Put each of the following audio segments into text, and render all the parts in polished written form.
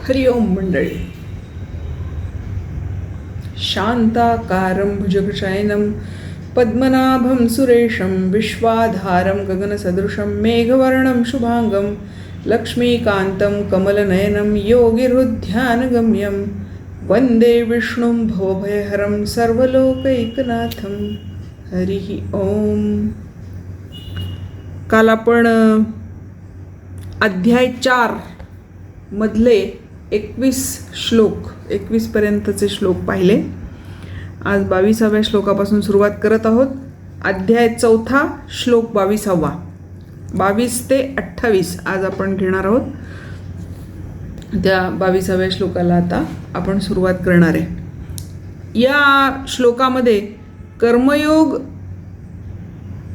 हरि ओम मंडळी. शांताकारं भुजगशयनं पद्मनाभं सुरेशं विश्वाधारं गगनसदृशं मेघवर्णं शुभांगं लक्ष्मीकान्तं कमलनयनं योगिहृध्यानगम्यं वन्दे विष्णुं भवभयहरं सर्वलोकैकनाथं. हरि ओम. काल आपण अध्याय 4 मधले 21 श्लोक 21 पर्यंतचे श्लोक पाहिले. आज 22व्या श्लोकापासून सुरुवात करत आहोत. अध्याय 4 श्लोक 22वा. 22 ते 28 आज आपण घेणार आहोत. त्या 22व्या श्लोकाला आता आपण सुरुवात करणार आहे. या श्लोकामध्ये कर्मयोग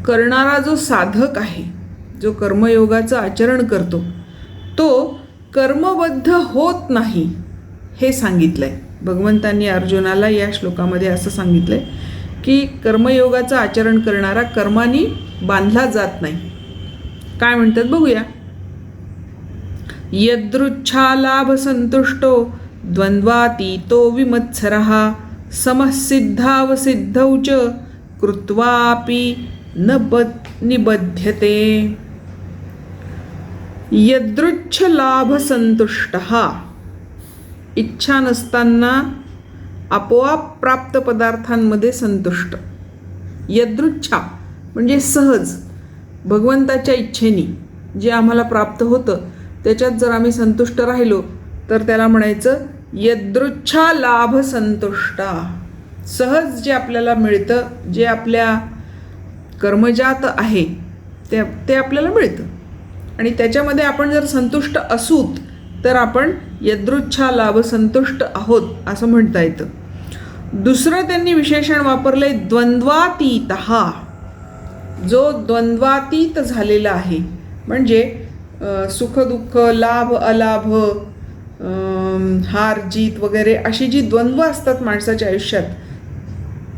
करणारा जो साधक आहे, जो कर्मयोगाचं आचरण करतो, तो कर्मबद्ध होत नाही हे सांगितलंय. भगवंतांनी अर्जुनाला या श्लोकामध्ये असं सांगितलंय की कर्मयोगाचं आचरण करणारा कर्मानी बांधला जात नाही. काय म्हणतात बघूया. यदृच्छालाभ संतुष्टो द्वंद्वातीतो विमत्सरः समसिद्धावसिद्धौ च कृत्वापि निबध्यते. यदृच्छ लाभ संतुष्ट, इच्छा नसताना आपोआप प्राप्त पदार्थांमध्ये संतुष्ट. यदृच्छा म्हणजे सहज, भगवंताच्या इच्छेने जे आम्हाला प्राप्त होतं त्याच्यात जर आम्ही संतुष्ट राहिलो तर त्याला म्हणायचं यदृच्छा लाभ संतुष्टा. सहज जे आपल्याला मिळतं, जे आपल्या कर्मजात आहे ते आपल्याला मिळतं आणि त्याच्यामध्ये आपण जर संतुष्ट असूत तर आपण यदृच्छा लाभ संतुष्ट आहोत असं म्हणता येतं. दुसरं त्यांनी विशेषण वापरले द्वंद्वातीत. जो द्वंद्वातीत झालेला आहे म्हणजे सुख दुःख, लाभ अलाभ, हार जीत वगैरे अशी जी द्वंद्व असतात माणसाच्या आयुष्यात,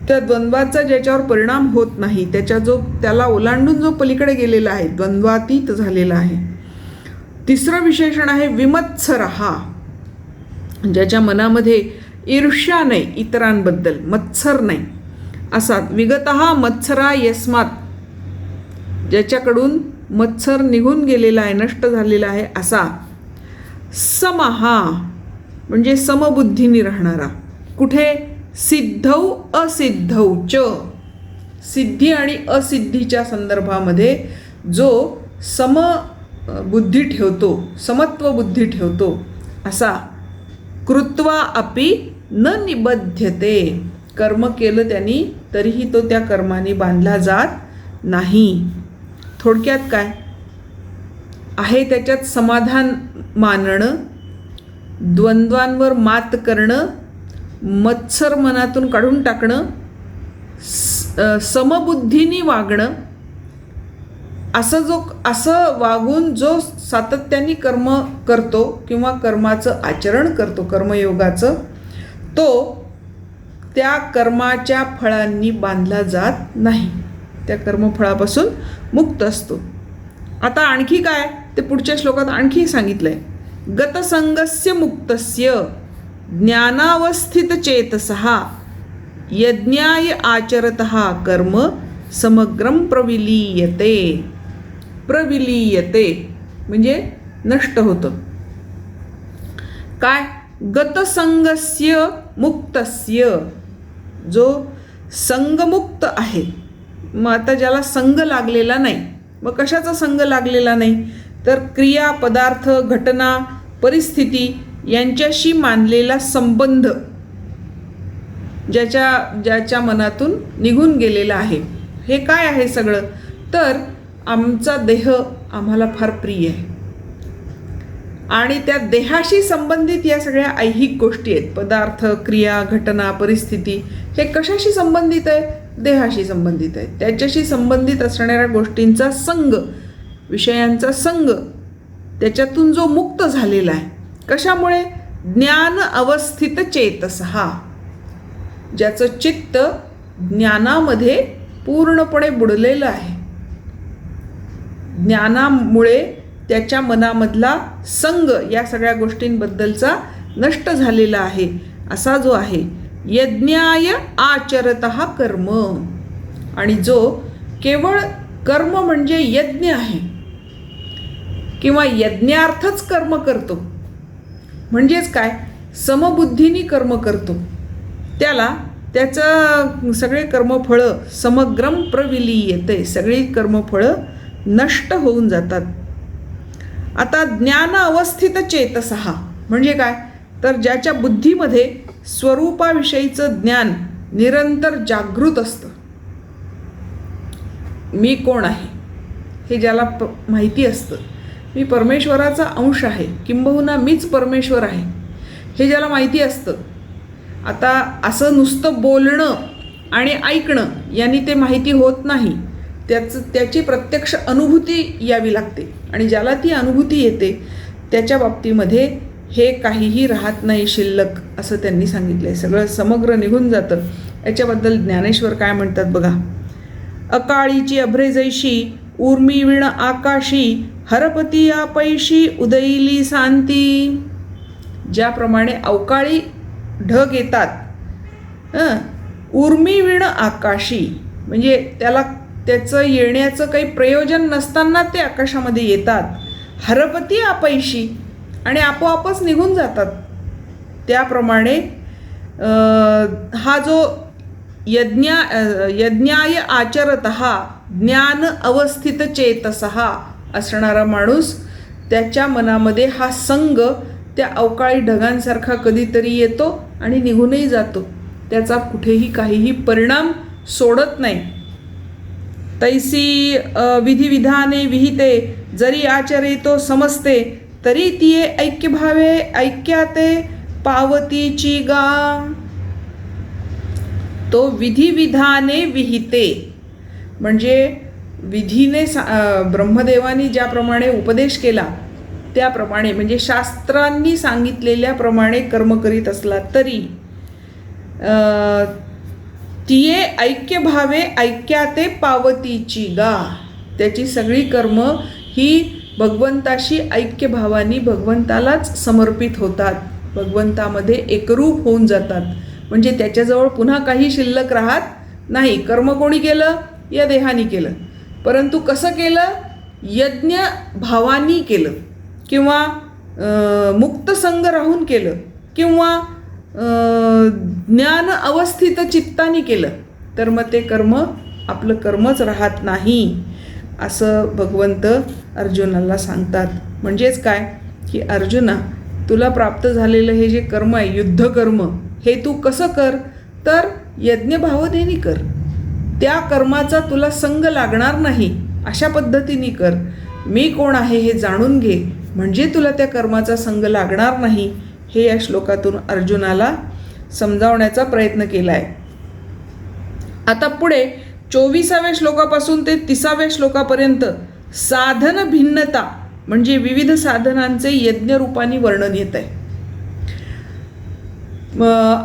त्या द्वंद्वाचा ज्याच्यावर परिणाम होत नाही, त्याला ओलांडून जो पलीकडे गेलेला आहे, द्वंद्वातीत झालेला आहे. तिसरं विशेषण आहे विमत्सर, ज्याच्या मनामध्ये ईर्ष्या नाही इतरांबद्दल, मत्सर नाही असा. विगतः मत्सरा यस्मात, ज्याच्याकडून मत्सर निघून गेलेला आहे, नष्ट झालेला आहे असा. समहा म्हणजे समबुद्धीने राहणारा. कुठे? सिद्धौ असिद्धौ च, सिद्धी आणि असिद्धीच्या संदर्भामध्ये जो समबुद्धी ठेवतो, समत्व बुद्धी ठेवतो असा. कृत्वा अपि न निबध्यते, कर्म केलं त्यांनी तरीही तो त्या कर्माने बांधला जात नाही. थोडक्यात काय आहे, त्याच्यात समाधान मानणं, द्वंद्वांवर मात करणं, मत्सर मनातून काढून टाकणं, समबुद्धीने वागणं, असं वागून जो सातत्याने कर्म करतो किंवा कर्माचं आचरण करतो, कर्मयोगाचं, तो त्या कर्माच्या फळांनी बांधला जात नाही, त्या कर्मफळापासून मुक्त असतो. आता आणखी काय ते पुढच्या श्लोकात आणखी सांगितलंय. गतसंगस्य मुक्तस्य ज्ञानावस्थित चेतसः यज्ञाय आचरतः कर्म समग्रम प्रविलीयते. प्रविलीयते म्हणजे नष्ट होतं. काय? गतसंगस्य मुक्तस्य, जो संगमुक्त आहे. मग आता ज्याला संग लागलेला नाही, मग कशाचा संग लागलेला नाही तर क्रिया, पदार्थ, घटना, परिस्थिती यांच्याशी मानलेला संबंध ज्याच्या मनातून निघून गेलेला आहे. हे काय आहे सगळं तर आमचा देह आम्हाला फार प्रिय आहे आणि त्या देहाशी संबंधित या सगळ्या ऐहिक गोष्टी आहेत. पदार्थ, क्रिया, घटना, परिस्थिती हे कशाशी संबंधित आहे? देहाशी संबंधित आहे. त्याच्याशी संबंधित असणाऱ्या गोष्टींचा संग, विषयांचा संग, त्याच्यातून जो मुक्त झालेला आहे. कशामुळे? ज्ञान अवस्थित चेतसः, ज्याचं चित्त ज्ञानामध्ये पूर्णपणे बुडलेलं आहे. ज्ञानामुळे त्याच्या मनामधला संग या सगळ्या गोष्टींबद्दलचा नष्ट झालेला आहे. असा जो आहे यज्ञाय आचरतः कर्म, आणि जो केवळ कर्म म्हणजे यज्ञ आहे किंवा यज्ञार्थच कर्म करतो, म्हणजेच काय समबुद्धीनी कर्म करतो, त्याला त्याचं सगळे कर्मफळं समग्रम प्रविलीयते, सगळी कर्मफळं नष्ट होऊन जातात. आता ज्ञान अवस्थित चेतसः म्हणजे काय, तर ज्याच्या बुद्धीमध्ये स्वरूपाविषयीचं ज्ञान निरंतर जागृत असतं. मी कोण आहे हे ज्याला माहिती असतं, मी परमेश्वराचा अंश आहे, किंबहुना मीच परमेश्वर आहे हे ज्याला माहिती असतं. आता असं नुसतं बोलणं आणि ऐकणं यांनी ते माहिती होत नाही, त्याची प्रत्यक्ष अनुभूती यावी लागते. आणि ज्याला ती अनुभूती येते त्याच्या बाबतीमध्ये हे काहीही राहत नाही शिल्लक, असं त्यांनी सांगितलं आहे. सगळं समग्र निघून जातं. याच्याबद्दल ज्ञानेश्वर काय म्हणतात बघा. अकाळीची अभ्रेजैशी उर्मी विण आकाशी हरपती आपैशी उदयिली शांती. ज्याप्रमाणे अवकाळी ढग येतात, उर्मी विण आकाशी म्हणजे त्याचं येण्याचं काही प्रयोजन नसताना ते आकाशामध्ये येतात. हरपती आपैशी आणि आपोआपच निघून जातात. त्याप्रमाणे हा जो यज्ञाय आचरतः ज्ञान अवस्थित चेतसः असणारा माणूस, त्याच्या मनामध्ये हा संग त्या अवकाळी ढगांसारखा कधीतरी येतो आणि निघूनही जातो. त्याचा कुठेही काहीही परिणाम सोडत नाही. तैसी विधिविधाने विहिते जरी आचरितो समजते तरी तिये ऐक्यभावे ऐक्याते पावतीची गा. तो विधिविधाने विहिते म्हणजे विधीने ब्रह्मदेवानी ज्याप्रमाणे उपदेश केला त्याप्रमाणे, म्हणजे शास्त्रांनी सांगितलेल्याप्रमाणे कर्म करीत असला तरी तिये ऐक्यभावे ऐक्याते पावतीची गा. त्याची सगळी कर्म ही भगवंताशी ऐक्यभावानी भगवंतालाच समर्पित होतात, भगवंतामध्ये एकरूप होऊन जातात. म्हणजे त्याच्याजवळ पुन्हा काही शिल्लक राहत नाही. कर्म कोणी केलं, या देहानी केलं, परंतु कसं केलं, यज्ञ भावानी केलं किंवा मुक्त संग राहून केलं किंवा ज्ञान अवस्थित चित्तानी केलं, तर मग ते कर्म आपलं कर्मच राहत नाही, असं भगवंत अर्जुनाला सांगतात. म्हणजेच काय की अर्जुना, तुला प्राप्त झालेलं हे जे कर्म आहे युद्धकर्म, हे तू कसं कर, तर यज्ञभावनेनी कर. त्या कर्माचा तुला संग लागणार नाही अशा पद्धतीने कर. मी कोण आहे हे जाणून घे, म्हणजे तुला त्या कर्माचा संग लागणार नाही, हे या श्लोकातून अर्जुनाला समजावण्याचा प्रयत्न केला आहे. आता पुढे 24व्या श्लोकापासून ते 30व्या श्लोकापर्यंत साधन भिन्नता म्हणजे विविध साधनांचे यज्ञरूपाने वर्णन येत आहे.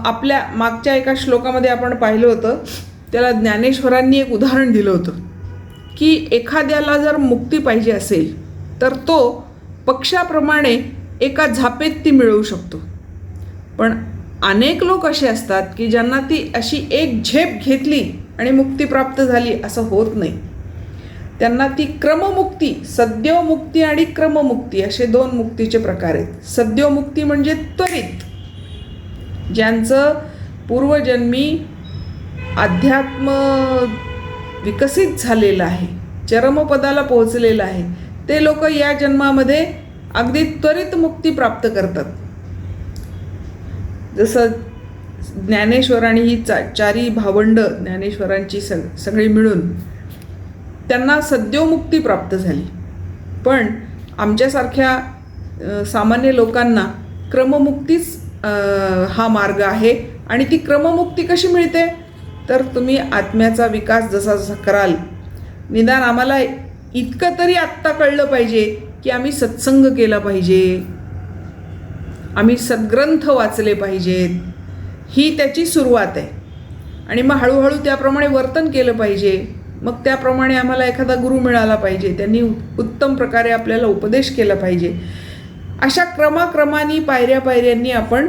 आपल्या मागच्या एका श्लोकामध्ये आपण पाहिलं होतं, त्याला ज्ञानेश्वरांनी एक उदाहरण दिलं होतं की एखाद्याला जर मुक्ती पाहिजे असेल तर तो पक्षाप्रमाणे एका झापेत ती मिळवू शकतो. पण अनेक लोक असे असतात की ज्यांना ती अशी एक झेप घेतली आणि मुक्ती प्राप्त झाली असं होत नाही. त्यांना ती क्रममुक्ती, सद्योमुक्ती आणि क्रममुक्ती असे दोन मुक्तीचे प्रकार आहेत. सद्योमुक्ती म्हणजे त्वरित, ज्यांचं पूर्वजन्मी अध्यात्म विकसित झालेलं आहे, चरमपदाला पोहोचलेलं आहे, ते लोक या जन्मामध्ये अगदी त्वरित मुक्ती प्राप्त करतात. जसं ज्ञानेश्वर आणि ही चारी भावंड ज्ञानेश्वरांची सगळी मिळून त्यांना सद्योमुक्ती प्राप्त झाली. पण आमच्यासारख्या सामान्य लोकांना क्रममुक्तीच हा मार्ग आहे. आणि ती क्रममुक्ती कशी मिळते, तर तुम्ही आत्म्याचा विकास जसा जसा कराल, निदान आम्हाला इतकं तरी आत्ता कळलं पाहिजे की आम्ही सत्संग केला पाहिजे, आम्ही सद्ग्रंथ वाचले पाहिजेत, ही त्याची सुरुवात आहे. आणि मग हळूहळू त्याप्रमाणे वर्तन केलं पाहिजे. मग त्याप्रमाणे आम्हाला एखादा गुरु मिळाला पाहिजे, त्यांनी उत्तम प्रकारे आपल्याला उपदेश केला पाहिजे. अशा क्रमाक्रमाने पायऱ्यांनी आपण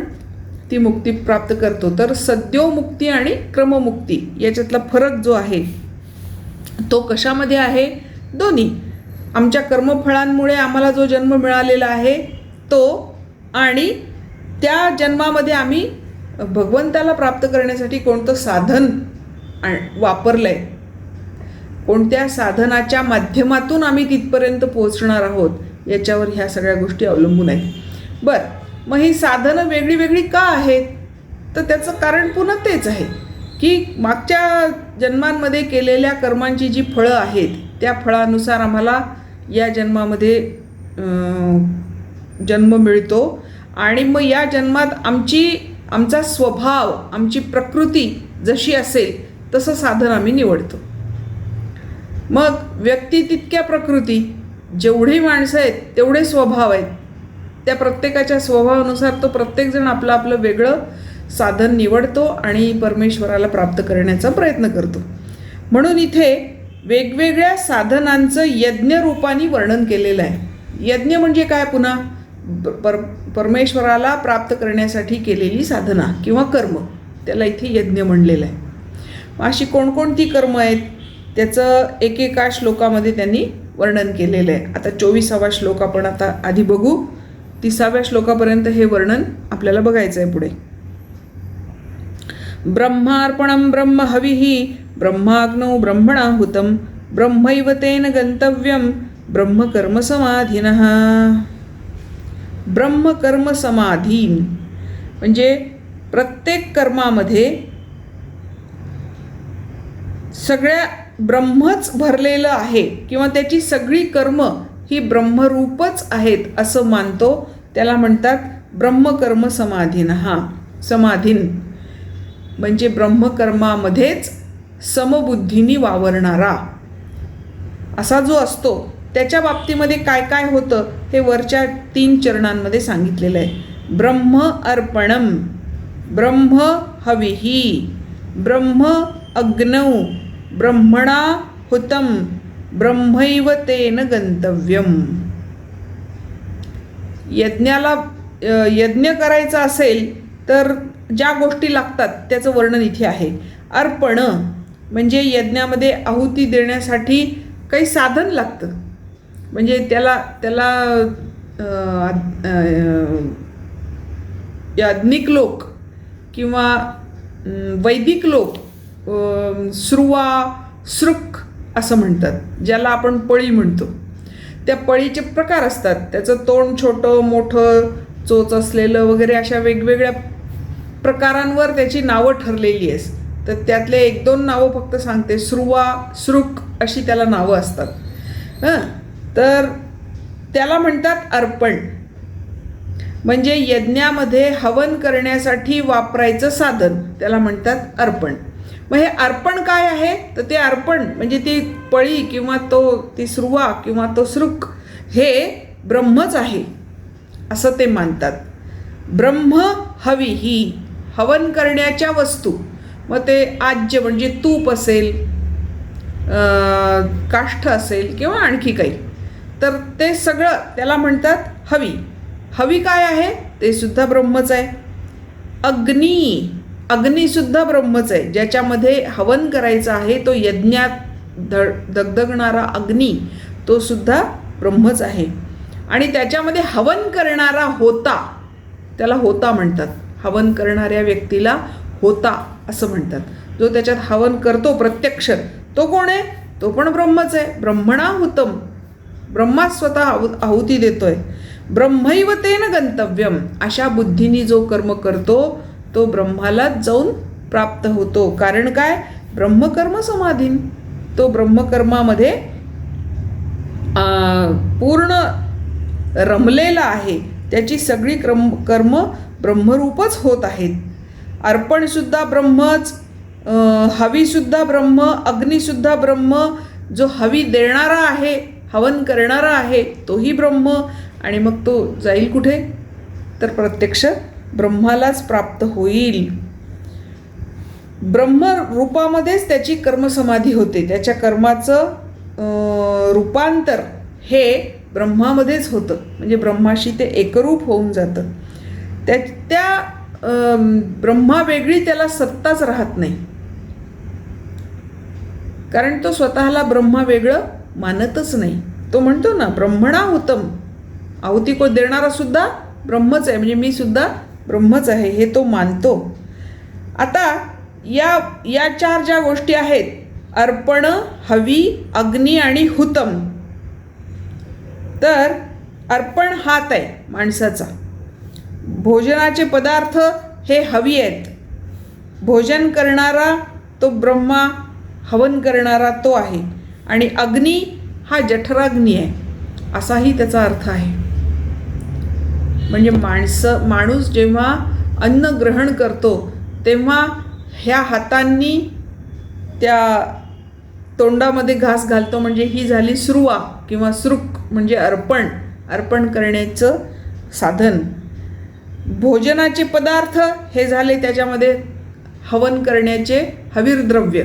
ती मुक्ती प्राप्त करतो. तर सद्योमुक्ती आणि क्रममुक्ती याच्यातला फरक जो आहे तो कशामध्ये आहे? दोन्ही. आमच्या कर्मफळांमुळे आम्हाला जो जन्म मिळालेला आहे तो, आणि त्या जन्मामध्ये आम्ही भगवंताला प्राप्त करण्यासाठी कोणतं साधन वापरलं आहे, कोणत्या साधनाच्या माध्यमातून आम्ही तिथपर्यंत पोहोचणार आहोत, याच्यावर ह्या सगळ्या गोष्टी अवलंबून आहेत. बरं, मग ही साधनं वेगळी वेगळी का आहेत? तर त्याचं कारण पुन्हा तेच आहे की मागच्या जन्मांमध्ये केलेल्या कर्मांची जी फळं आहेत त्या फळानुसार आम्हाला या जन्मामध्ये जन्म मिळतो. आणि मग या जन्मात आमचा स्वभाव, आमची प्रकृती जशी असेल तसं साधन आम्ही निवडतो. मग व्यक्ती तितक्या प्रकृती, जेवढी माणसं आहेत तेवढे स्वभाव आहेत. त्या प्रत्येकाच्या स्वभावानुसार तो प्रत्येकजण आपलं आपलं वेगळं साधन निवडतो आणि परमेश्वराला प्राप्त करण्याचा प्रयत्न करतो. म्हणून इथे वेगवेगळ्या साधनांचं यज्ञरूपाने वर्णन केलेलं आहे. यज्ञ म्हणजे काय? पुन्हा परमेश्वराला प्राप्त करण्यासाठी केलेली साधना किंवा कर्म, त्याला इथे यज्ञ म्हणलेलं आहे. अशी कोणकोणती कर्म आहेत त्याचं एकेका श्लोकामध्ये त्यांनी वर्णन केलेलं आहे. आता 24वा श्लोक आपण आता आधी बघू. 30व्या श्लोकापर्यंत हे वर्णन आपल्याला बघायचं आहे पुढे. ब्रह्मार्पणं ब्रह्महविः ब्रह्माग्नौ ब्रह्मणाहुतं ब्रह्मैव तेन गंतव्यं ब्रह्मकर्मसमाधिनः. ब्रह्मकर्मसमाधीन म्हणजे प्रत्येक कर्मामध्ये सगळ्या ब्रह्मच भरलेलं आहे किंवा त्याची सगळी कर्म ही ब्रह्मरूपच आहेत असं मानतो, त्याला म्हणतात ब्रह्मकर्म समाधीनः. समाधीन म्हणजे ब्रह्मकर्मामध्येच समबुद्धीनी वावरणारा असा जो असतो. त्याच्या बाबतीमध्ये काय काय होतं हे वरच्या 3 चरणांमध्ये सांगितलेलं आहे. ब्रह्म अर्पणम, ब्रह्म हविः, ब्रह्म अग्नौ ब्रह्मणा हुतं ब्रह्मैव तेन गंतव्यम. यज्ञ करायचा असेल तर ज्या गोष्टी लागतात त्याचं वर्णन इथे आहे. अर्पण म्हणजे यज्ञामध्ये आहुती देण्यासाठी काही साधन लागतं, म्हणजे त्याला याज्ञिक लोक किंवा वैदिक लोक श्रुवा श्रुक असं म्हणतात, ज्याला आपण पळी म्हणतो. त्या पळीचे प्रकार असतात. त्याचं तोंड छोटं मोठं, चोच असलेलं वगैरे अशा वेगवेगळ्या प्रकारांवर त्याची नावं ठरलेली आहेत. तर त्यातले 1-2 नावं फक्त सांगते. श्रुवा श्रुक अशी त्याला नावं असतात. तर त्याला म्हणतात अर्पण. म्हणजे यज्ञामध्ये हवन करण्यासाठी वापरायचं साधन त्याला म्हणतात अर्पण. मग हे अर्पण काय आहे? तर ते अर्पण म्हणजे ती पळी किंवा ती श्रुवा किंवा तो श्रुक हे ब्रह्मच आहे असं ते मानतात. ब्रह्म हविः हवन करण्याच्या वस्तू. मग ते आज्य म्हणजे तूप असेल, काष्ठ असेल किंवा आणखी काही, तर ते सगळं त्याला म्हणतात हवी. हवी काय आहे? ते सुद्धा ब्रह्मच आहे. अग्नीसुद्धा ब्रह्मच आहे. ज्याच्यामध्ये हवन करायचं आहे तो यज्ञात दगदगणारा अग्नी तो सुद्धा ब्रह्मच आहे. आणि त्याच्यामध्ये हवन करणारा होता त्याला होता म्हणतात. हवन करणाऱ्या व्यक्तीला होता असं म्हणतात. जो त्याच्यात हवन करतो प्रत्यक्ष तो कोण आहे? तो पण ब्रह्मच आहे. ब्रह्मणाहुतं ब्रह्मा स्वतः आहुती देतोय. ब्रह्मैव तेन गंतव्यम अशा बुद्धीने जो कर्म करतो तो ब्रह्मालाच जाऊन प्राप्त होतो. कारण काय? ब्रह्मकर्म समाधीन. तो ब्रह्मकर्मामध्ये पूर्ण रमलेला आहे. त्याची सगळी कर्म ब्रह्मरूपच होत आहेत. अर्पणसुद्धा ब्रह्मच, हवीसुद्धा ब्रह्म, अग्निसुद्धा ब्रह्म. जो हवी देणारा आहे, हवन करणारा आहे तोही ब्रह्म. आणि मग तो जाईल कुठे? तर प्रत्यक्ष ब्रह्मालाच प्राप्त होईल. ब्रह्म रूपामध्येच त्याची कर्मसमाधी होते. त्याच्या कर्माचं रूपांतर हे ब्रह्मामध्येच होतं. म्हणजे ब्रह्माशी ते एकरूप होऊन जातं. त्या ब्रह्मा वेगळी त्याला सत्ताच राहत नाही, कारण तो स्वतःला ब्रह्मा वेगळं मानतच नाही. तो म्हणतो ना, ब्रह्मणा हुतम, आहुती को देणारा सुद्धा ब्रह्मच आहे, म्हणजे मी सुद्धा ब्रह्मच आहे हे तो मानतो. आता या चार ज्या गोष्टी आहेत, अर्पण, हवी, अग्नी आणि हुतम. तर अर्पण हात आहे माणसाचा. भोजनाचे पदार्थ हे हवी आहेत. भोजन करणारा तो ब्रह्मा, हवन करणारा तो आहे. आणि अग्नी हा जठराग्नी आहे, असाही त्याचा अर्थ आहे. म्हणजे माणूस जेव्हा अन्न ग्रहण करतो तेव्हा ह्या हातांनी त्या तोंडामध्ये घास घालतो. म्हणजे ही झाली स्रुवा किंवा सृक, म्हणजे अर्पण करण्याचं साधन. भोजनाचे पदार्थ हे झाले त्याच्यामध्ये हवन करण्याचे हवीरद्रव्य.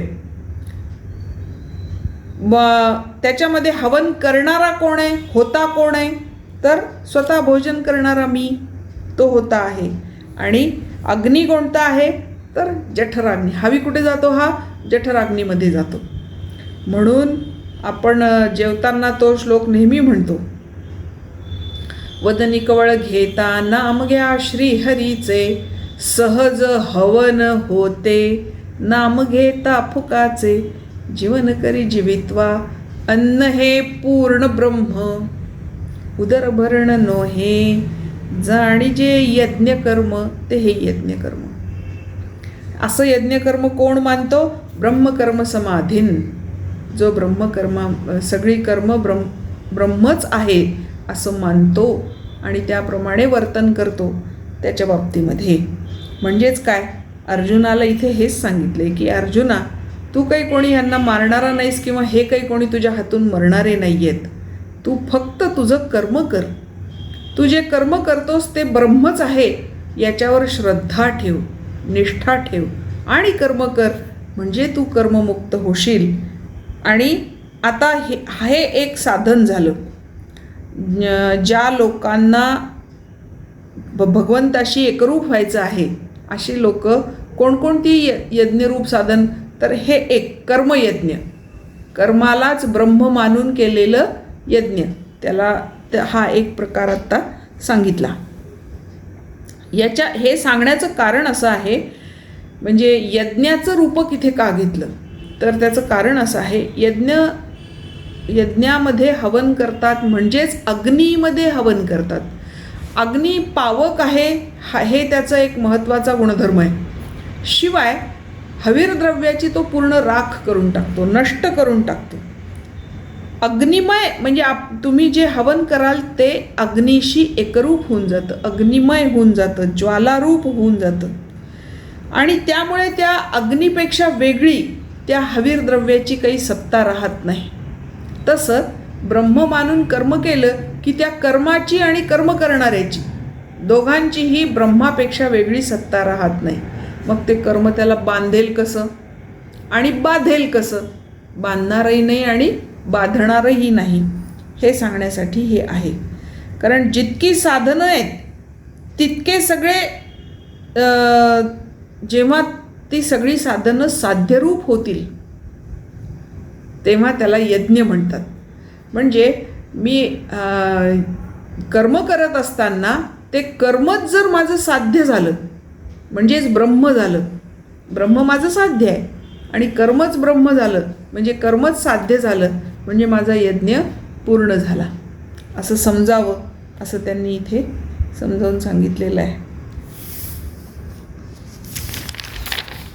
त्याच्यामध्ये हवन करणारा कोण आहे, होता कोण आहे, तर स्वतः भोजन करणारा मी, तो होता आहे. आणि अग्नी कोणता आहे, तर जठराग्नी. हवी कुठे जातो, हा जठराग्नीमध्ये जातो. म्हणून आपण जेवताना तो श्लोक नेहमी म्हणतो, वदनी कवळ घेता नाम घ्या श्रीहरीचे, सहज हवन होते नाम घेता फुकाचे, जीवन करी जीवित्वा अन्न हे पूर्ण ब्रह्म, उदर भरण नोहे जाणी जे यज्ञकर्म ते हे यज्ञकर्म. असं यज्ञकर्म कोण मानतो, ब्रह्मकर्म समाधीन. जो ब्रह्मकर्म, सगळी कर्म ब्रह्मच आहे असं मानतो आणि त्याप्रमाणे वर्तन करतो त्याच्या बाबतीमध्ये. म्हणजेच काय, अर्जुनाला इथे हेच सांगितले की अर्जुना, तू काही कोणी यांना मारणारा नाहीस किंवा हे काही कोणी तुझ्या हातून मरणारे नाही आहेत. तू फक्त तुझं कर्म कर. तू जे कर्म करतोस ते ब्रह्मच आहे याच्यावर श्रद्धा ठेव, निष्ठा ठेव आणि कर्म कर, म्हणजे तू कर्ममुक्त होशील. आणि आता हे एक साधन झालं. ज्या लोकांना भगवंताशी एकरूप व्हायचं आहे अशी लोक कोणकोणती यज्ञरूप साधन, तर हे एक कर्मयज्ञ, कर्मालाच ब्रह्म मानून केलेलं यज्ञ, त्याला हा एक प्रकार आत्ता सांगितला. हे सांगण्याचं कारण असं आहे, म्हणजे यज्ञाचं रूपक इथे का घेतलं, तर त्याचं कारण असं आहे, यज्ञामध्ये हवन करतात म्हणजेच अग्नीमध्ये हवन करतात. अग्नी पावक आहे, हे त्याचा एक महत्त्वाचा गुणधर्म आहे. शिवाय हवीरद्रव्याची तो पूर्ण राख करून टाकतो, नष्ट करून टाकतो. अग्निमय म्हणजे तुम्ही जे हवन कराल ते अग्नीशी एकरूप होऊन जातं, अग्निमय होऊन जातं, ज्वालारूप होऊन जातं. आणि त्यामुळे त्या अग्नीपेक्षा वेगळी त्या हवीरद्रव्याची काही सत्ता राहत नाही. तसं ब्रह्म मानून कर्म केलं की त्या कर्माची आणि कर्म करणाऱ्याची दोघांचीही ब्रह्मापेक्षा वेगळी सत्ता राहत नाही. मग ते कर्म त्याला बांधेल कसं आणि बाधेल कसं, बांधणारही नाही आणि बांधणारही नाही, हे सांगण्यासाठी हे आहे. कारण जितकी साधनं आहेत तितके सगळे, जेव्हा ती सगळी साधनं साध्यरूप होतील तेव्हा त्याला यज्ञ म्हणतात. म्हणजे मी कर्म करत असताना ते कर्मच जर माझं साध्य झालं म्हणजेच ब्रह्म झालं, ब्रह्म माझं साध्य आहे आणि कर्मच ब्रह्म झालं म्हणजे कर्मच साध्य झालं, म्हणजे माझा यज्ञ पूर्ण झाला असं समजावं, असं त्यांनी इथे समजावून सांगितलेलं आहे.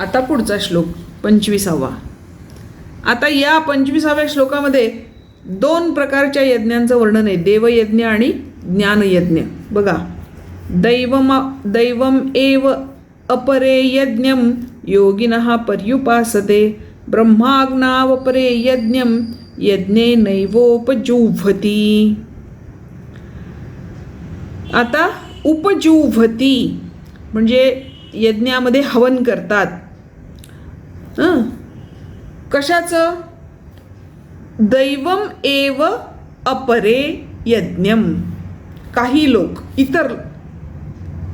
आता पुढचा श्लोक 25वा. आता या 25व्या श्लोकामध्ये 2 प्रकारच्या यज्ञांचं वर्णन आहे, देवयज्ञ आणि ज्ञानयज्ञ. बघा, दैवम एव अपरे यज्ञम योगिनः पर्युपासते, ब्रह्माग्नावपरे यज्ञम यज्ञे नैवोपजुह्वति. आता उपजुह्वति म्हणजे यज्ञामध्ये हवन करतात. हं? कशाचं? दैवम एव अपरे यज्ञम. काही लोक इतर,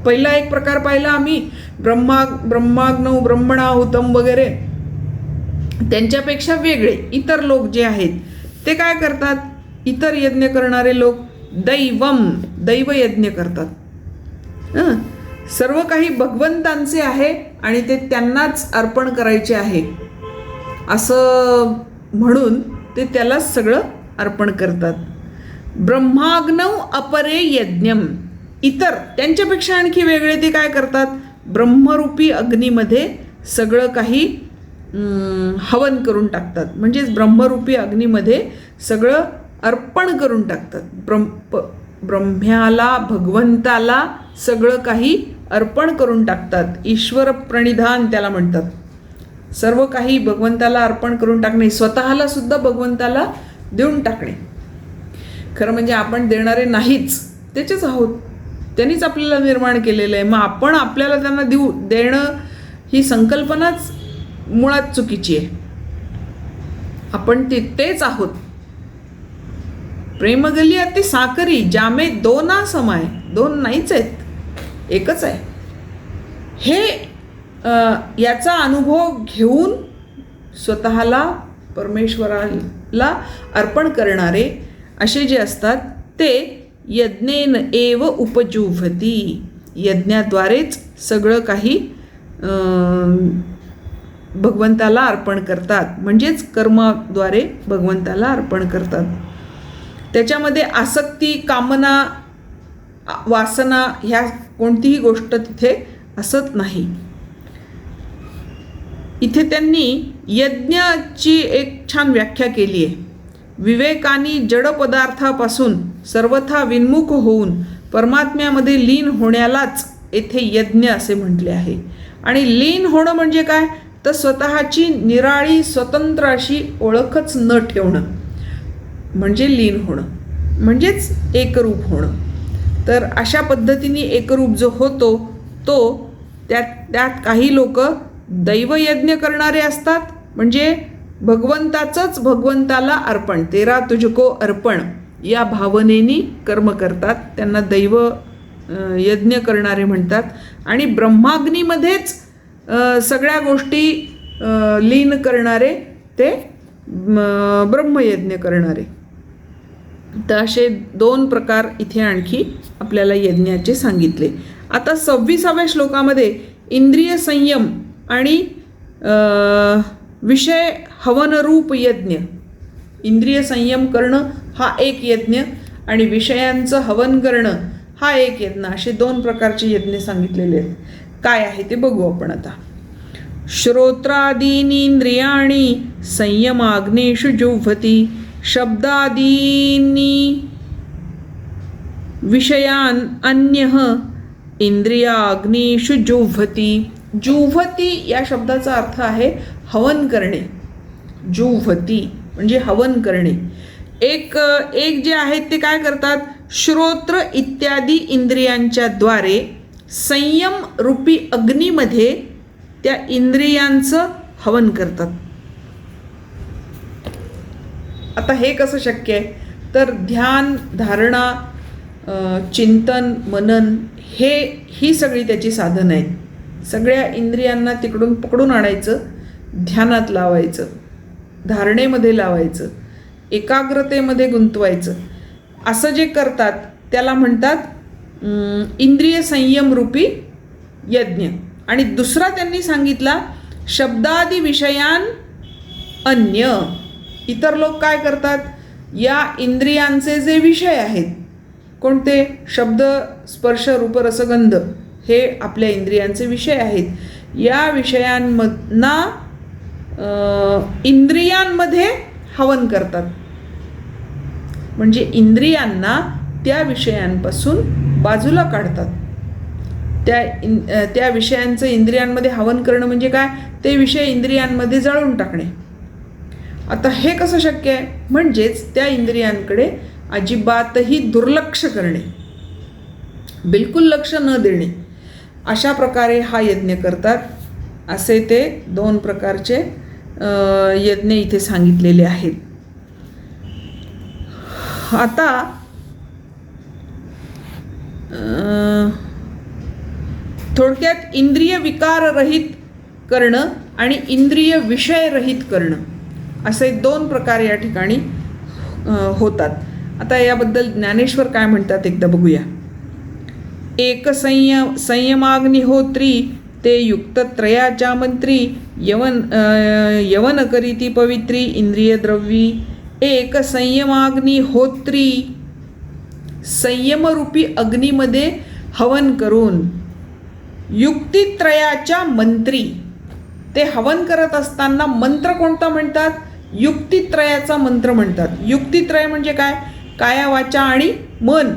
पहिला एक प्रकार पाहिला आम्ही, ब्रह्माग्नौ ब्रह्मणाहुतम वगैरे, त्यांच्यापेक्षा वेगळे इतर लोक जे आहेत ते काय करतात? इतर यज्ञ करणारे लोक दैव यज्ञ करतात. सर्व काही भगवंतांचे आहे आणि ते त्यांनाच अर्पण करायचे आहे असं म्हणून ते त्यालाच सगळं अर्पण करतात. ब्रह्माग्नौ अपरे यज्ञम. इतर त्यांच्यापेक्षा आणखी वेगळे ते काय करतात? ब्रह्मरूपी अग्नीमध्ये सगळं काही हवन करून टाकतात. म्हणजेच ब्रह्मरूपी अग्नीमध्ये सगळं अर्पण करून टाकतात. ब्रह्म्याला, भगवंताला सगळं काही अर्पण करून टाकतात. ईश्वर प्रणिधान त्याला म्हणतात. सर्व काही भगवंताला अर्पण करून टाकणे, स्वतःला सुद्धा भगवंताला देऊन टाकणे. खरं म्हणजे आपण देणारे नाहीच, त्याचेच आहोत. त्यांनीच आपल्याला निर्माण केलेलं आहे. मग आपण आपल्याला त्यांना देणं ही संकल्पनाच मुळात चुकीची आहे. आपण तेच आहोत. प्रेम गली अति साकरी, ज्यामे दोना समाय. दोन नाहीच आहेत, एकच आहे. हे याचा अनुभव घेऊन स्वतःला परमेश्वराला अर्पण करणारे असे जे असतात ते यज्ञेन एव उपजुह्वती. यज्ञाद्वारेच सगळं काही भगवंताला अर्पण करतात. म्हणजेच कर्माद्वारे भगवंताला अर्पण करतात. त्याच्यामध्ये आसक्ती, कामना, वासना ह्या कोणतीही गोष्ट तिथे असत नाही. इथे त्यांनी यज्ञाची एक छान व्याख्या केली आहे. विवेकानी जड पदार्थापासून सर्वथा विन्मुख होऊन परमात्म्यामध्ये लीन होण्यालाच येथे यज्ञ असे म्हटले आहे. आणि लीन होणं म्हणजे काय? तर स्वतःची निराळी स्वतंत्र अशी ओळखच न ठेवणं म्हणजे लीन होणं, म्हणजेच एकरूप होणं. तर अशा पद्धतीने एकरूप जो होतो तो त्यात काही लोक दैवयज्ञ करणारे असतात. म्हणजे भगवंताचंच भगवंताला अर्पण, तेरा तुझको अर्पण या भावनेनी कर्म करतात. त्यांना दैव यज्ञ करणारे म्हणतात. आणि ब्रह्माग्नीमध्येच सगळ्या गोष्टी लीन करणारे ते ब्रह्मयज्ञ करणारे. तर असे दोन प्रकार इथे आणखी आपल्याला यज्ञाचे सांगितले. आता 26व्या श्लोकामध्ये इंद्रिय संयम आणि विषय हवनरूप यज्ञ. इंद्रिय संयम करणं हा एक यज्ञ आणि विषयांचं हवन करणं हा एक यज्ञ, असे दोन प्रकारचे यज्ञ सांगितलेले आहेत. काय आहे ते बघू आपण आता. श्रोत्रादीनी इंद्रियाणी संयमाग्नेषु जुह्वती, शब्दादीनी विषयान अन्यः इंद्रियाग्नेषु जुह्वती. जुह्वती या शब्दाचा अर्थ आहे हवन करणे. जुह्वती म्हणजे हवन करणे. एक जे आहेत ते काय करतात? श्रोत्र इत्यादी इंद्रियांच्या द्वारे संयम रूपी अग्नीमध्ये त्या इंद्रियांचं हवन करतात. आता हे कसं शक्य आहे? तर ध्यान, धारणा, चिंतन, मनन ही सगळी त्याची साधनं आहेत. सगळ्या इंद्रियांना तिकडून पकडून आणायचं, ध्यानात लावायचं, धारणेमध्ये लावायचं, एकाग्रतेमध्ये गुंतवायचं. असं जे करतात त्याला म्हणतात इंद्रिय संयम रूपी यज्ञ. आणि दुसरा त्यांनी सांगितला शब्दादी विषयान अन्य. इतर लोक काय करतात? या इंद्रियांचे जे विषय आहेत, कोणते? शब्द, स्पर्श, रूप, रसगंध हे आपल्या इंद्रियांचे विषय आहेत. या विषयांना इंद्रियांमध्ये हवन करतात. म्हणजे इंद्रियांना त्या विषयांपासून बाजूला काढतात. त्या विषयांचं इंद्रियांमध्ये हवन करणं म्हणजे काय? ते विषय इंद्रियांमध्ये जाळून टाकणे. आता हे कसं शक्य आहे? म्हणजेच त्या इंद्रियांकडे अजिबातही दुर्लक्ष करणे, बिलकुल लक्ष न देणे. अशा प्रकारे हा यज्ञ करतात. असे ते 2 प्रकारचे यज्ञ इथे सांगितलेले आहेत. आता थोडक्यात इंद्रिय विकाररहित करणं आणि इंद्रिय विषयरहित करणं असे 2 प्रकार या ठिकाणी होतात. आता याबद्दल ज्ञानेश्वर काय म्हणतात एकदा बघूया. एक संयमाग्निहोत्री ते युक्तत्रयाच्या मंत्री यवन करीती पवित्री इंद्रिय द्रव्यी. एक संयमाग्निहोत्री, संयमरूपी अग्नीमध्ये हवन करून युक्तित्रयाच्या मंत्री. ते हवन करत असताना मंत्र कोणता म्हणतात? युक्तित्रयाचा मंत्र म्हणतात. युक्तित्रय म्हणजे काय? काया, वाचा आणि मन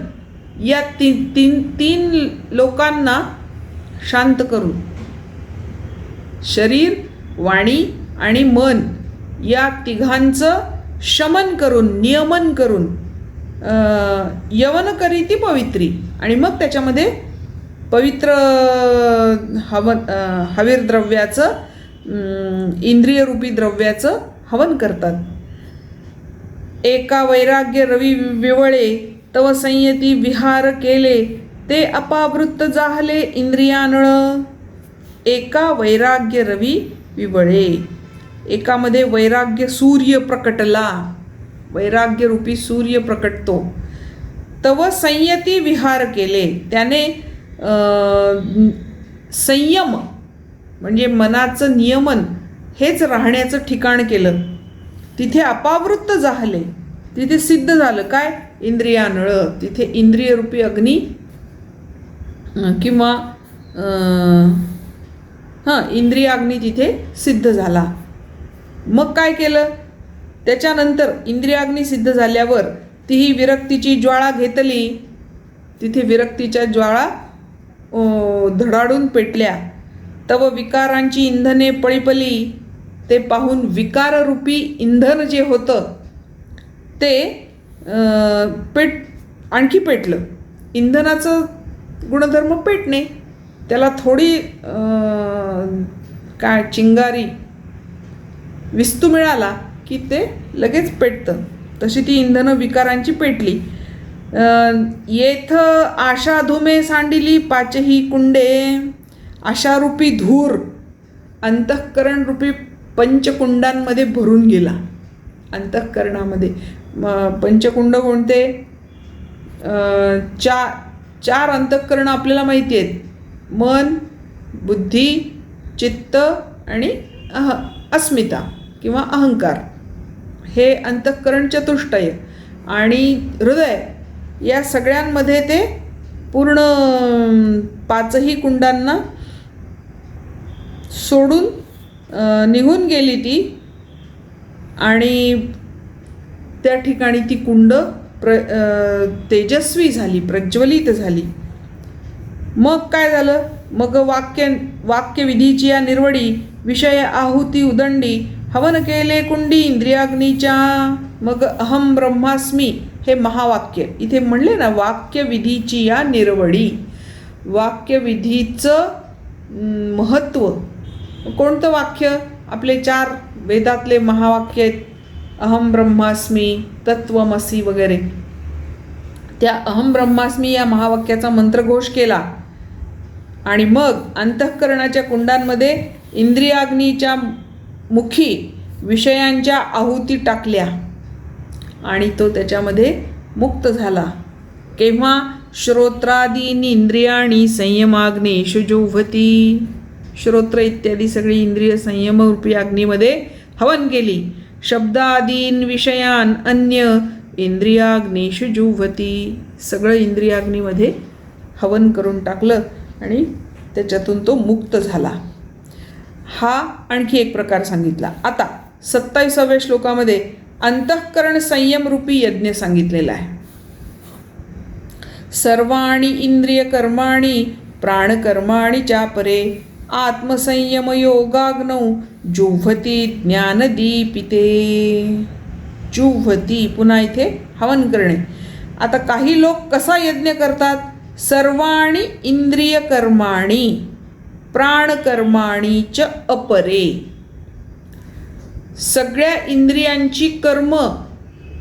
या तीन लोकांना शांत करून, शरीर, वाणी आणि मन या तिघांचं शमन करून, नियमन करून यवन करीती पवित्री, आणि मग त्याच्यामध्ये पवित्र हवीर द्रव्याचं, इंद्रियरूपी द्रव्याचं हवन करतात. एका वैराग्य रवी विवळे तव संयती विहार केले ते अपावृत्त जाहले इंद्रियानळ. एका वैराग्य रवी विवळे, एकामध्ये वैराग्य सूर्य प्रकटला, वैराग्यरूपी सूर्य प्रकटतो. तव संयती विहार केले, त्याने संयम म्हणजे मनाचं नियमन हेच राहण्याचं ठिकाण केलं. तिथे अपावृत्त जाहले, तिथे सिद्ध झालं काय? इंद्रियानळ. तिथे इंद्रियरूपी अग्नी किंवा इंद्रियाग्नी तिथे सिद्ध झाला. मग काय केलं? त्याच्यानंतर इंद्रियाग्नी सिद्ध झाल्यावर तीही विरक्तीची ज्वाळा घेतली. तिथे विरक्तीच्या ज्वाळा धडाडून पेटल्या. तव विकारांची इंधने पळीपली, ते पाहून विकाररूपी इंधन जे होतं ते आणखी पेटलं. इंधनाचं गुणधर्म पेटणे, त्याला थोडी चिंगारी विस्तू मिळाला की ते लगेच पेटतं. तशी ती इंधनं विकारांची पेटली. येथ आशा धुमे सांडिली पाचही कुंडे. आशारूपी धूर अंतःकरणरूपी पंचकुंडांमध्ये भरून गेला. अंतःकरणामध्ये पंचकुंड कोणते? चार अंतःकरण आपल्याला माहिती आहेत. मन, बुद्धी, चित्त आणि अस्मिता किंवा अहंकार, हे अंतःकरण चतुष्टय. आणि हृदय, या सगळ्यांमध्ये ते पूर्ण 5ही कुंडांना सोडून निघून गेली ती, आणि त्या ठिकाणी ती कुंड तेजस्वी झाली, प्रज्वलित झाली. मग काय झालं? मग वाक्यविधीची या निर्वडी विषय आहुती उदंडी हवन केले कुंडी इंद्रियाग्नीच्या. मग अहम ब्रह्मास्मी हे महावाक्य इथे म्हणले ना, वाक्यविधीची या निर्वडी. वाक्यविधीचं महत्त्व. कोणतं वाक्य? आपले 4 वेदातले महावाक्य आहेत. अहम ब्रह्मास्मी, तत्वमसी वगैरे. त्या अहम ब्रह्मास्मी या महावाक्याचा मंत्रघोष केला आणि मग अंतःकरणाच्या कुंडांमध्ये इंद्रियाग्नीच्या मुखी विषयांच्या आहुती टाकल्या आणि तो त्याच्यामध्ये मुक्त झाला. केव्हा? श्रोत्रादीनी इंद्रियाणी संयमाग्नेषु जुह्वती. श्रोत्र इत्यादी सगळी इंद्रिय संयमरूपी अग्नीमध्ये हवन केली. शब्दादीन विषयान अन्य इंद्रियाग्नेषु जुह्वती. सगळं इंद्रियाग्नीमध्ये हवन करून टाकलं आणि त्याच्यातून तो मुक्त झाला. हा आणखी एक प्रकार सांगितला. आता 27व्या श्लोकामध्ये अंतःकरण संयमरूपी यज्ञ सांगितलेला आहे. सर्वाणी इंद्रिय कर्माणी प्राणकर्माणी चापरे आत्मसंयम योगाग्नौ जुह्वती ज्ञानदीपिते. जुह्वती, पुन्हा इथे हवन करणे. आता काही लोक कसा यज्ञ करतात? सर्वाणी इंद्रिय कर्माणी, प्राणकर्माणि च अपरे. सगळ्या इंद्रियांची कर्म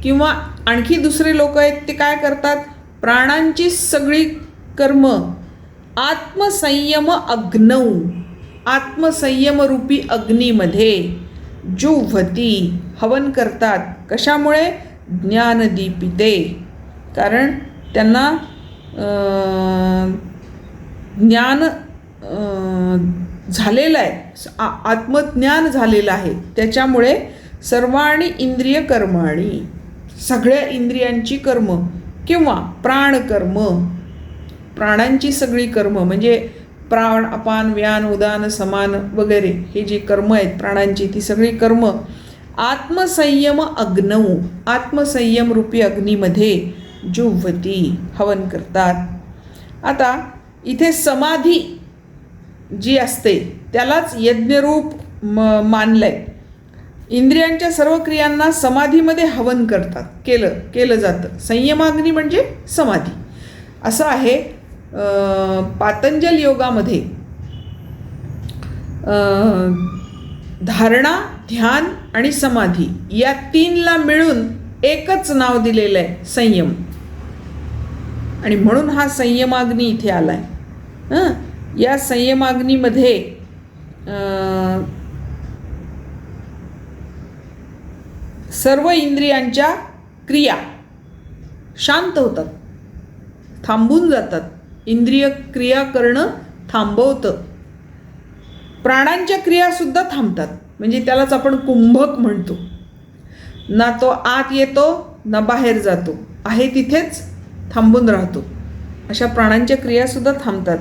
किंवा आणखी दुसरे लोक आहेत ते काय करतात, प्राणांची सगळी कर्म आत्मसंयम अग्नौ, आत्मसंयम रूपी अग्नीमध्ये जुह्वती, हवन करतात. कशामुळे? ज्ञानदीपिते. कारण त्यांना ज्ञान झालेलं आहे, आत्मज्ञान झालेलं आहे. त्याच्यामुळे सर्वाणी इंद्रिय कर्माणी, सगळ्या इंद्रियांची कर्म किंवा प्राणकर्म, प्राणांची सगळी कर्म म्हणजे प्राण, अपान, व्यान, उदान, समान वगैरे हे जी कर्म आहेत प्राणांची, ती सगळी कर्म आत्मसंयम अग्नौ, आत्मसंयम रूपी अग्नीमध्ये जुह्वती, हवन करतात. आता इथे समाधी जी असते त्यालाच यज्ञरूप मानलंय. इंद्रियांच्या सर्व क्रियांना समाधीमध्ये हवन करतात, केलं जातं. संयमाग्नी म्हणजे समाधी असं आहे. पातंजल योगामध्ये धारणा, ध्यान आणि समाधी या तीनला मिळून एकच नाव दिलेलं आहे, संयम. आणि म्हणून हा संयमाग्नी इथे आलाय. या संयमाग्नीमध्ये सर्व इंद्रियांच्या क्रिया शांत होतात, थांबून जातात. इंद्रिय क्रिया करणं थांबवतं. प्राणांच्या क्रियासुद्धा थांबतात. म्हणजे त्यालाच आपण कुंभक म्हणतो. ना तो आत येतो ना बाहेर जातो, आहे तिथेच थांबून राहतो. अशा प्राणांच्या क्रियासुद्धा थांबतात.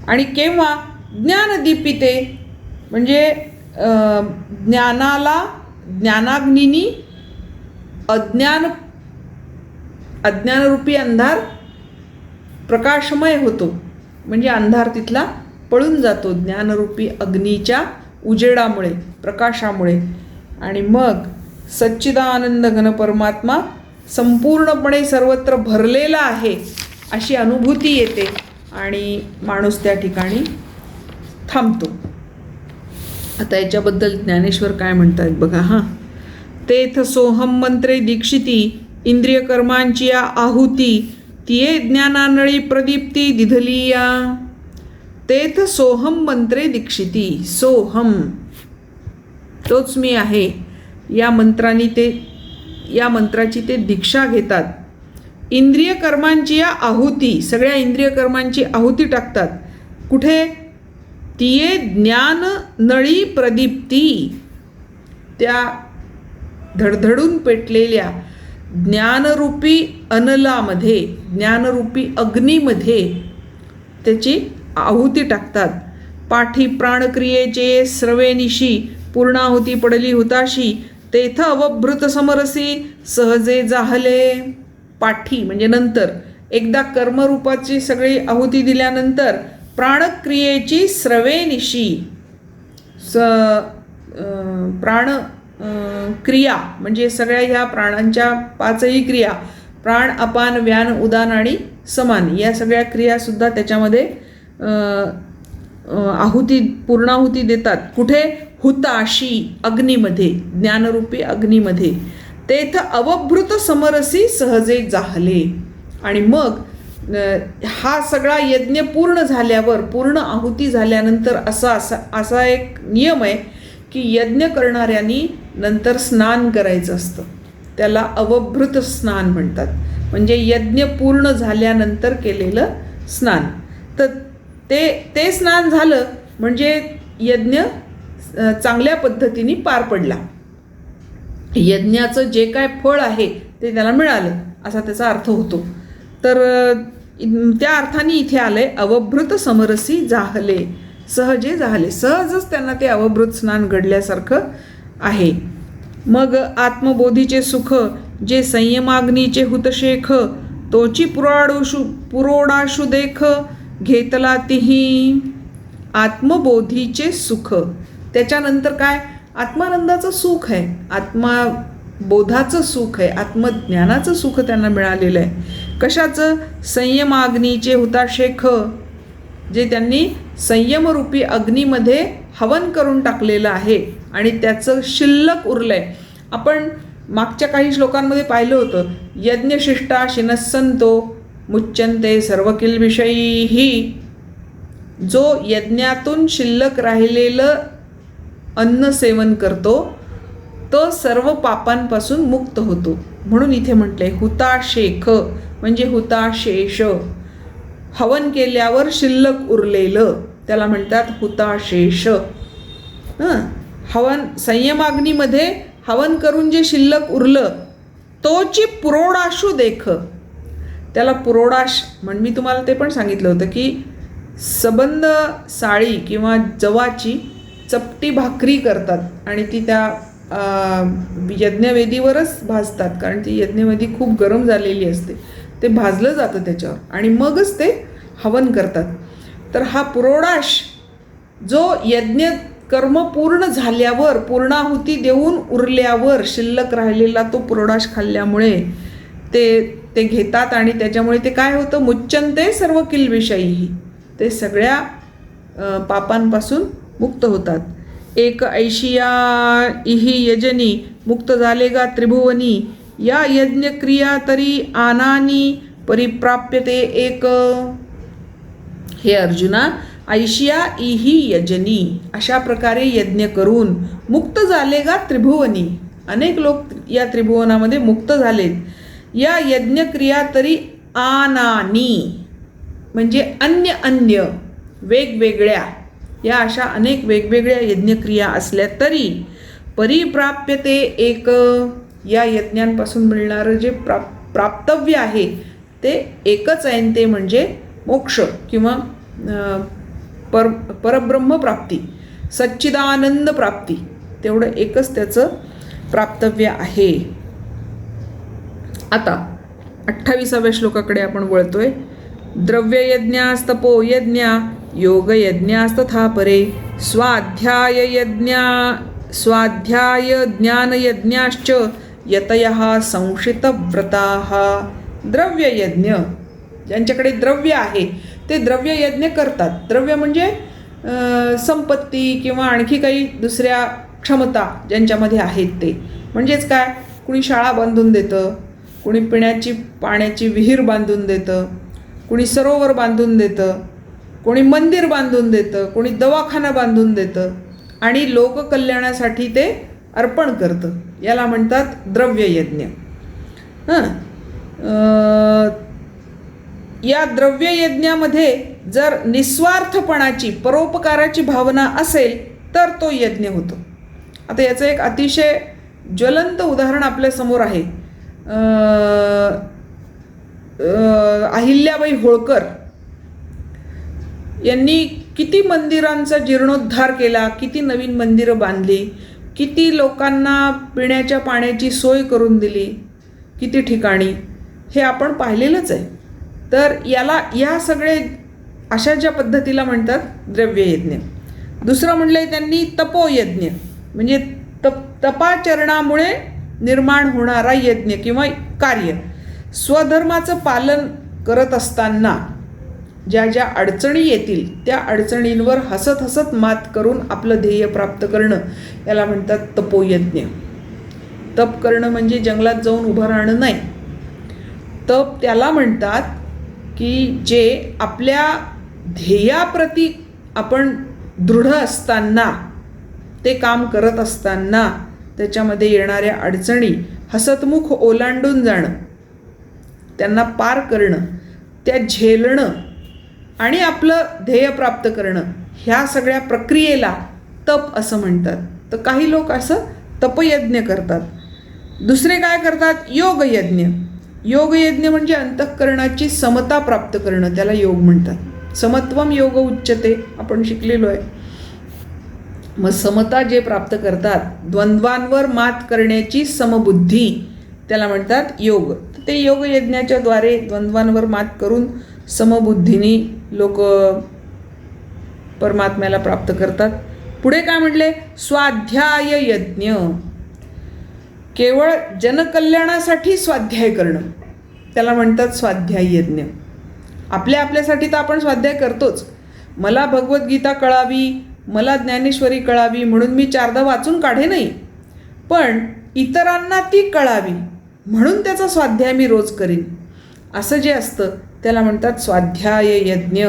आणि केव्हा? ज्ञानदीपिते, म्हणजे ज्ञानाग्नीनी अज्ञानरूपी अंधार प्रकाशमय होतो. म्हणजे अंधार तिथला पळून जातो ज्ञानरूपी अग्नीच्या उजेडामुळे, प्रकाशामुळे. आणि मग सच्चिदानंद घन परमात्मा संपूर्णपणे सर्वत्र भरलेला आहे अशी अनुभूती येते आणि माणूस त्या ठिकाणी थांबतो. आता याच्याबद्दल ज्ञानेश्वर काय म्हणतात बघा. तेथ सोहम मंत्रे दीक्षिती, इंद्रिय कर्मांची आहुती, तिये ज्ञानानळी प्रदीप्ती दिधलिया. तेथ सोहम मंत्रे दीक्षिती, सोहम तोच मी आहे या मंत्राची ते दीक्षा घेतात. इंद्रिय कर्मांची आहुती, सगळ्या इंद्रिय कर्मांची आहुती टाकतात. कुठे? तिये ज्ञान नळी प्रदीप्ती, त्या धडधडून पेटलेल्या ज्ञानरूपी अनलामध्ये, ज्ञानरूपी अग्नीमध्ये त्याची आहुती टाकतात. पाठी प्राणक्रियेचे स्रवेनिशी, पूर्णाहुती पडली हुताशी, तेथ अवभृत समरसी सहजे जाहले. पाठी म्हणजे नंतर, एकदा कर्मरूपाची सगळी आहुती दिल्यानंतर प्राणक्रियेची स्रवेनिशी, क्रिया म्हणजे सगळ्या ह्या प्राणांच्या पाचही क्रिया, प्राण, अपान, व्यान, उदान आणि समान, या सगळ्या क्रियासुद्धा त्याच्यामध्ये पूर्णाहुती देतात. कुठे? हुताशी, अग्नीमध्ये, ज्ञानरूपी अग्नीमध्ये. तेथ अवभृत समरसी सहजे जाहले. आणि मग हा सगळा यज्ञ पूर्ण झाल्यावर, पूर्ण आहुती झाल्यानंतर असा एक नियम आहे की यज्ञ करणाऱ्यांनी नंतर स्नान करायचं असतं. त्याला अवभृत स्नान म्हणतात. म्हणजे यज्ञ पूर्ण झाल्यानंतर केलेलं स्नान. तर ते स्नान झालं म्हणजे यज्ञ चांगल्या पद्धतीने पार पडला. यज्ञाचं जे काय फळ आहे ते त्याला मिळालं असा त्याचा अर्थ होतो. तर त्या अर्थाने इथे आलंय अवभृत समरसी जाहले, सहजे जाहले, सहजच त्यांना ते अवभृत स्नान घडल्यासारखं आहे. मग आत्मबोधीचे सुख जे संयमाग्नीचे हुतशेख, तोची पुरोडाशु देख घेतला तिही. आत्मबोधीचे सुख, त्याच्यानंतर काय? आत्मानंदाचं सुख आहे, आत्मबोधाचं सुख आहे, आत्मज्ञानाचं सुख त्यांना मिळालेलं आहे. कशाचं? संयमाग्नीचे हुताशेख, जे त्यांनी संयमरूपी अग्नीमध्ये हवन करून टाकलेलं आहे आणि त्याचं शिल्लक उरलंय. आपण मागच्या काही श्लोकांमध्ये पाहिलं होतं, यज्ञशिष्टा शिनस्संतो मुच्यन्ते सर्वकिल विषयीही. जो यज्ञातून शिल्लक राहिलेलं अन्न सेवन करतो तो सर्व पापांपासून मुक्त होतो. म्हणून इथे म्हटले हुताशेख म्हणजे हुताशेष. हवन केल्यावर शिल्लक उरलेलं त्याला म्हणतात हुताशेष. हवन संयमाग्नीमध्ये हवन करून जे शिल्लक उरलं तोची पुरोडाशू देख, त्याला पुरोडाश म्हण. मी तुम्हाला ते पण सांगितलं होतं की सबंध साळी किंवा जवाची चपटी भाकरी करतात आणि ती त्या यज्ञवेदीवरच भाजतात, कारण ती यज्ञवेदी खूप गरम झालेली असते. ते भाजलं जातं त्याच्यावर आणि मगच ते हवन करतात. तर हा पुरोडाश जो यज्ञ कर्म पूर्ण झाल्यावर, पूर्णाहुती देऊन उरल्यावर शिल्लक राहिलेला तो पुरोडाश खाल्ल्यामुळे ते घेतात आणि त्याच्यामुळे ते काय होतं, मुच्यन्ते सर्व किलविषयीही, ते सगळ्या पापांपासून मुक्त होतात. एक ऐशिया इही यजनी मुक्त झाले गा त्रिभुवनी, या यज्ञक्रिया तरी आनानी परिप्राप्यते एक. हे अर्जुना, ऐशिया इही यजनी, अशा प्रकारे यज्ञ करून मुक्त झाले गा त्रिभुवनी, अनेक लोक या त्रिभुवनामध्ये मुक्त झालेत. या यज्ञक्रिया तरी आनानी म्हणजे अन्य वेगवेगळ्या, या अशा अनेक वेगवेगळ्या यज्ञक्रिया असल्या तरी परिप्राप्यते एक, या यज्ञांपासून मिळणारं जे प्राप्तव्य आहे ते एकच आहे, ते म्हणजे मोक्ष किंवा परब्रह्म प्राप्ती, सच्चिदानंद प्राप्ती. तेवढं एकच त्याचं प्राप्तव्य आहे. आता 28व्या श्लोकाकडे आपण वळतोय. द्रव्ययज्ञास्तपो यज्ञा योगयज्ञास्तथा परे, स्वाध्याय ज्ञानयज्ञाश्च यतयः संशितव्रताः. द्रव्ययज्ञ, ज्यांच्याकडे द्रव्य आहे ते द्रव्ययज्ञ करतात. द्रव्य म्हणजे संपत्ती किंवा आणखी काही दुसऱ्या क्षमता ज्यांच्यामध्ये आहेत ते. म्हणजेच काय, कुणी शाळा बांधून देतं, कुणी पिण्याची पाण्याची विहीर बांधून देतं, कुणी सरोवर बांधून देतं, कोणी मंदिर बांधून देतं, कोणी दवाखाना बांधून देतं आणि लोककल्याणासाठी ते अर्पण करतं. याला म्हणतात द्रव्ययज्ञ. या द्रव्ययज्ञामध्ये जर निस्वार्थपणाची, परोपकाराची भावना असेल तर तो यज्ञ होतो. आता याचं एक अतिशय ज्वलंत उदाहरण आपल्यासमोर आहे. अहिल्याबाई होळकर यांनी किती मंदिरांचा जीर्णोद्धार केला, किती नवीन मंदिरं बांधली, किती लोकांना पिण्याच्या पाण्याची सोय करून दिली, किती ठिकाणी, हे आपण पाहिलेलंच आहे. तर या सगळे अशा ज्या पद्धतीला म्हणतात द्रव्ययज्ञ. दुसरं म्हणलंय त्यांनी तपोयज्ञ, म्हणजे तपाचरणामुळे निर्माण होणारा यज्ञ किंवा कार्य. स्वधर्माचं पालन करत असताना ज्या ज्या अडचणी येतील त्या अडचणींवर हसत हसत मात करून आपलं ध्येय प्राप्त करणं, याला म्हणतात तपोयज्ञ. तप करणं म्हणजे जंगलात जाऊन उभं राहणं नाही. तप त्याला म्हणतात की जे आपल्या ध्येयाप्रती आपण दृढ असताना, ते काम करत असताना त्याच्यामध्ये येणाऱ्या अडचणी हसतमुख ओलांडून जाणं, त्यांना पार करणं, त्या झेलणं आणि आपलं ध्येय प्राप्त करणं, ह्या सगळ्या प्रक्रियेला तप असं म्हणतात. तर काही लोक असं तपयज्ञ करतात. दुसरे काय करतात, योगयज्ञ. योगयज्ञ म्हणजे अंतःकरणाची समता प्राप्त करणं, त्याला योग म्हणतात. समत्वम योग उच्यते, आपण शिकलेलो आहे. मग समता जे प्राप्त करतात, द्वंद्वांवर मात करण्याची समबुद्धी, त्याला म्हणतात योग. ते योगयज्ञाच्या द्वारे द्वंद्वांवर मात करून समबुद्धीने लोक परमात्म्याला प्राप्त करतात. पुढे काय म्हटले, स्वाध्याय यज्ञ. केवळ जनकल्याणासाठी स्वाध्याय करणं, त्याला म्हणतात स्वाध्याय यज्ञ. आपल्यासाठी तर आपण स्वाध्याय करतोच, मला भगवद्गीता कळावी, मला ज्ञानेश्वरी कळावी म्हणून मी 4दा वाचून काढे नाही, पण इतरांना ती कळावी म्हणून त्याचा स्वाध्याय मी रोज करीन. असं जे असतं त्याला म्हणतात स्वाध्याय यज्ञ.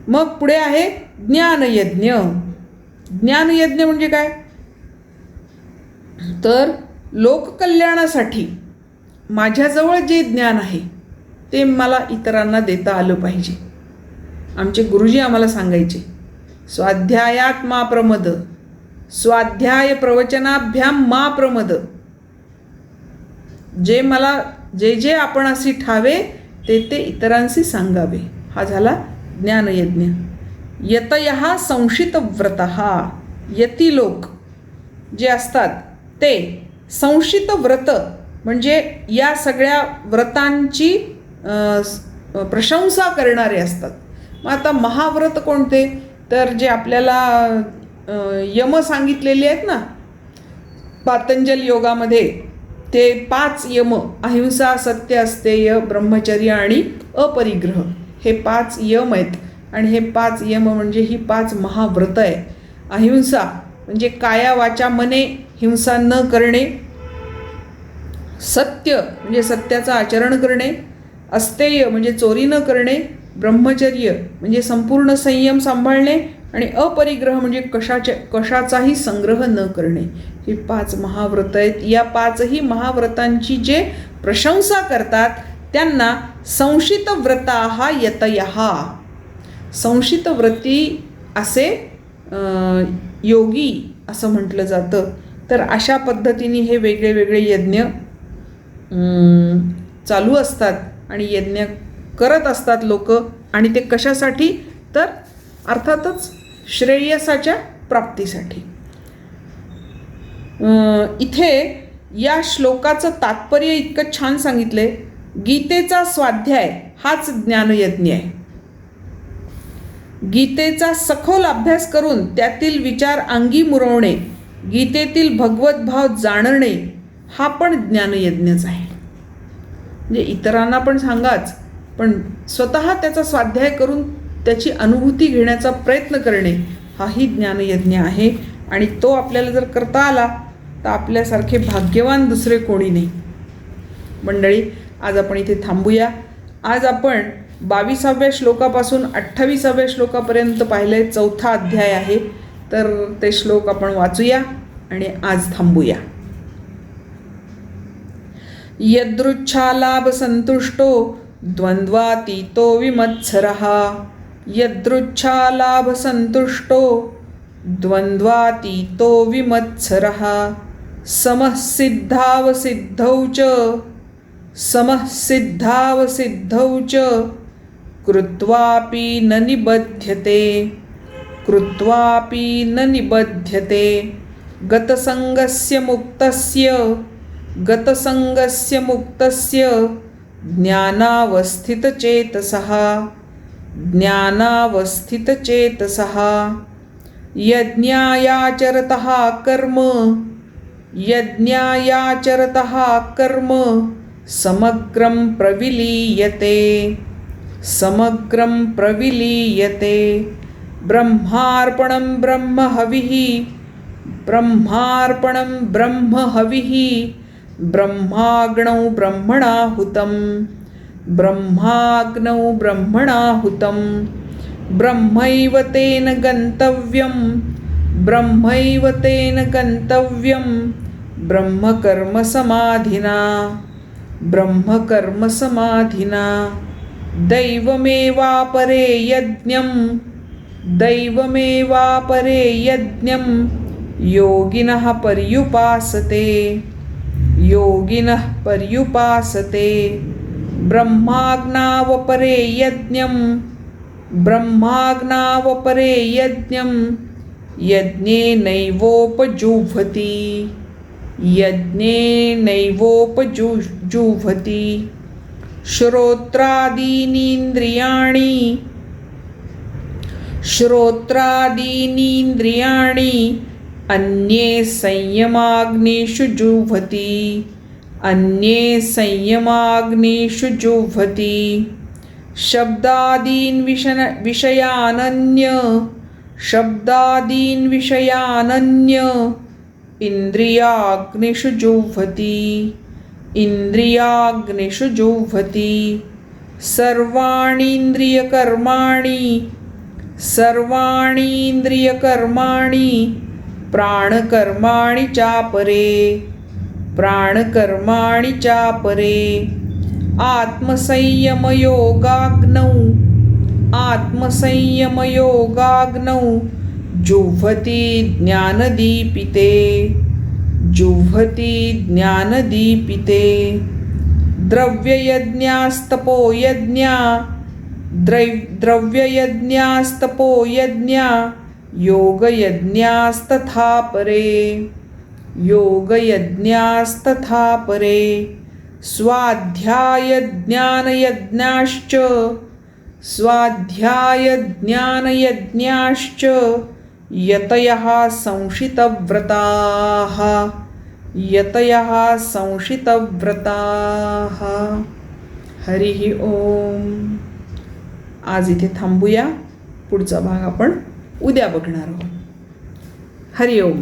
मग पुढे आहे ज्ञानयज्ञ. ज्ञानयज्ञ म्हणजे काय? तर लोककल्याणासाठी माझ्याजवळ जे ज्ञान आहे ते मला इतरांना देता आलं पाहिजे. आमचे गुरुजी आम्हाला सांगायचे, स्वाध्यायात मा प्रमद, स्वाध्याय प्रवचनाभ्याम मा प्रमद. जे जे आपण अशी ठावे ते ते इतरांशी सांगावे. हा झाला ज्ञानयज्ञ. यतयः संशितव्रतः. यती लोक जे असतात ते संशित व्रत म्हणजे या सगळ्या व्रतांची प्रशंसा करणारे असतात. मग आता महाव्रत कोणते? तर जे आपल्याला यम सांगितलेले आहेत ना पातंजल योगामध्ये, ते 5 यम, अहिंसा, सत्य, अस्तेय, ब्रह्मचर्य आणि अपरिग्रह, हे 5 यम आहेत. आणि हे 5 यम म्हणजे ही 5 महाव्रत आहे. अहिंसा म्हणजे काया वाचा मने हिंसा न करणे, सत्य म्हणजे सत्याचं आचरण करणे, अस्तेय म्हणजे चोरी न करणे, ब्रह्मचर्य म्हणजे संपूर्ण संयम सांभाळणे, आणि अपरिग्रह म्हणजे कशाचाही संग्रह न करणे. ही 5 महाव्रत आहेत. या 5ही महाव्रतांची जे प्रशंसा करतात त्यांना संशित व्रताः यतयः, संशित व्रती असे योगी असं म्हटलं जातं. तर अशा पद्धतीने हे वेगळे वेगळे यज्ञ चालू असतात आणि यज्ञ करत असतात लोक. आणि ते कशासाठी? तर अर्थातच श्रेयसाच्या प्राप्तीसाठी. इथे या श्लोकाचं तात्पर्य इतकं छान सांगितलंय. गीतेचा स्वाध्याय हाच ज्ञानयज्ञ आहे. गीतेचा सखोल अभ्यास करून त्यातील विचार अंगी मुरवणे, गीतेतील भगवत भाव जाणणे, हा पण ज्ञानयज्ञच आहे. म्हणजे इतरांना पण सांगाच, पण स्वतः त्याचा स्वाध्याय करून त्याची अनुभूती घेण्याचा प्रयत्न करणे, हाही ज्ञानयज्ञ आहे. आणि तो आपल्याला जर करता आला तर आपल्यासारखे भाग्यवान दुसरे कोणी नाही. मंडळी, आज आपण इथे थांबूया. आज आपण 22व्या श्लोकापासून 28व्या श्लोकापर्यंत पाहिलंय. 4था अध्याय आहे. तर ते श्लोक आपण वाचूया आणि आज थांबूया. यदृच्छालाभ संतुष्टो द्वंद्वातीतो विमत्सरः. यदृच्छालाभ संतुष्टो द्वंद्वातीतो विमत्सरः. समः सिद्धावसिद्धौ च कृत्वापि न निबध्यते. गतसंगस्य मुक्तस्य ज्ञानावस्थितचेतसः यज्ञायाचरतः कर्म समग्रं प्रविलीयते. ब्रह्मार्पणं ब्रह्म हविः ब्रह्माग्नौ ब्रह्मणाहुतं. ब्रह्मैव तेन गन्तव्यं ब्रह्मकर्मसमाधिना. दैवमेवापरे यज्ञं योगिनः पर्युपासते. ब्रह्माग्नावपरे यज्ञं यज्ञेनैवोपजुह्वति. श्रोत्रादीनीन्द्रियाणि अन्ये संयमाग्निषु जुह्वति. शब्दादीन् विषयानन्य इंद्रियाग्निषु जुह्वति सर्वाणि इंद्रियकर्माणि प्राणकर्माणि चापरे आत्मसंयमयोगाग्नौ जुह्वति ज्ञानदीपिते द्रव्ययज्ञास्तपोयज्ञा योगयज्ञास्तथा परे स्वाध्यायज्ञानयज्ञाश्च यतयः संशितव्रताः. हरिः ओम. आज इथे थांबूया. पुढचा भाग आपण उद्या बघणार आहोत. हरि ओम.